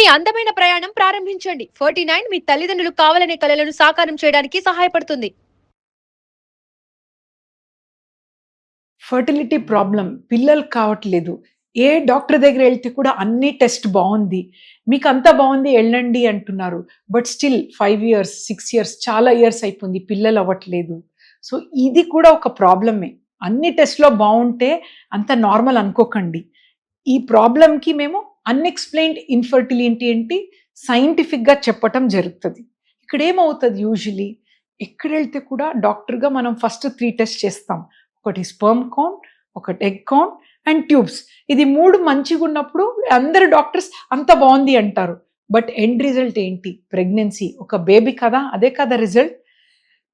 అందమైన ప్రయాణం ప్రారంభించండి. 49 మీ తల్లిదండ్రులు కావాలనే కలలను సాకారం చేయడానికి సహాయపడుతుంది. ఫర్టిలిటీ ప్రాబ్లమ్ పిల్లలు కావట్లేదు. ఏ డాక్టర్ దగ్గర వెళ్తే కూడా అన్ని టెస్ట్ బావుంది. మీకంతా బావుంది ఎళ్ళండి అంటున్నారు. బట్ స్టిల్ 5 ఇయర్స్, 6 ఇయర్స్ చాలా ఇయర్స్ అయిపోయింది. పిల్లలు అవ్వట్లేదు. సో ఇది కూడా ఒక ప్రాబ్లమే. అన్ని టెస్ట్‌లో బావుంటే అంత నార్మల్ అనుకోకండి. ఈ ప్రాబ్లమ్‌కి మేము అన్‌ఎక్స్‌ప్లెయిన్డ్ ఇన్‌ఫర్టిలిటీ ఏంటి సైంటిఫిక్‌గా చెప్పటం జరుగుతది. ఇక్కడేమవుతది యూజువల్లీ ఎక్కడెళ్తే కూడా డాక్టర్‌గా మనం ఫస్ట్ 3 టెస్ట్ చేస్తాం. ఒకటి స్పెర్మ్ కౌంట్, ఒకటి ఎగ్ కౌంట్ అండ్ ట్యూబ్స్. ఇది 3 మంచిగున్నప్పుడు అందరు డాక్టర్స్ అంతా బావుంది అంటారు. బట్ ఎండ్ రిజల్ట్ ఏంటి? ప్రెగ్నెన్సీ. ఒక బేబీ కదా! అదే కదా రిజల్ట్.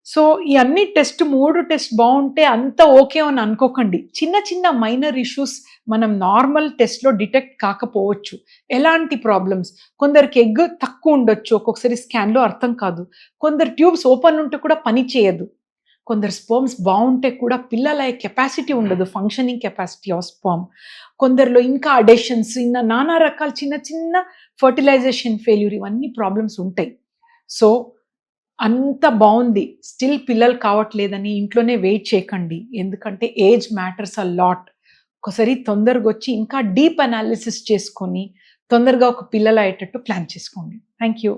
సో ఈ అన్ని టెస్ట్ 3 టెస్ట్ బావుంటే అంతా ఓకే అని అనుకోకండి. చిన్న చిన్న మైనర్ ఇష్యూస్ మనం నార్మల్ టెస్ట్‌లో డిటెక్ట్ కాకపోవచ్చు. ఎలాంటి ప్రాబ్లమ్స్? కొందరికి ఎగ్ తక్కువ ఉండొచ్చు. ఒక్కొక్కసారి స్కాన్‌లో అర్థం కాదు. కొందరు ట్యూబ్స్ ఓపెన్ ఉంటే కూడా పని చేయదు. కొందరు స్పెర్మ్స్ బావుంటే కూడా పిల్లలయ్యే కెపాసిటీ ఉండదు. Functioning capacity of sperm. కొందరిలో ఇంకా అడెషన్స్ నానా రకాల చిన్న చిన్న ఫెర్టిలైజేషన్ ఫెయిల్యూర్ ఇవన్నీ ప్రాబ్లమ్స్ ఉంటాయి. సో అంత బావుంది. స్టిల్ పిల్లలు కావట్లేదని ఇంట్లోనే వెయిట్ చేయకండి. ఎందుకంటే ఏజ్ మ్యాటర్స్ ఎ లాట్. ఒకసారి తొందరగొచ్చి ఇంకా డీప్ అనాలిసిస్ చేసుకొని తొందరగా ఒక పిల్లలయ్యేటట్టు ప్లాన్ చేసుకోండి. Thank you.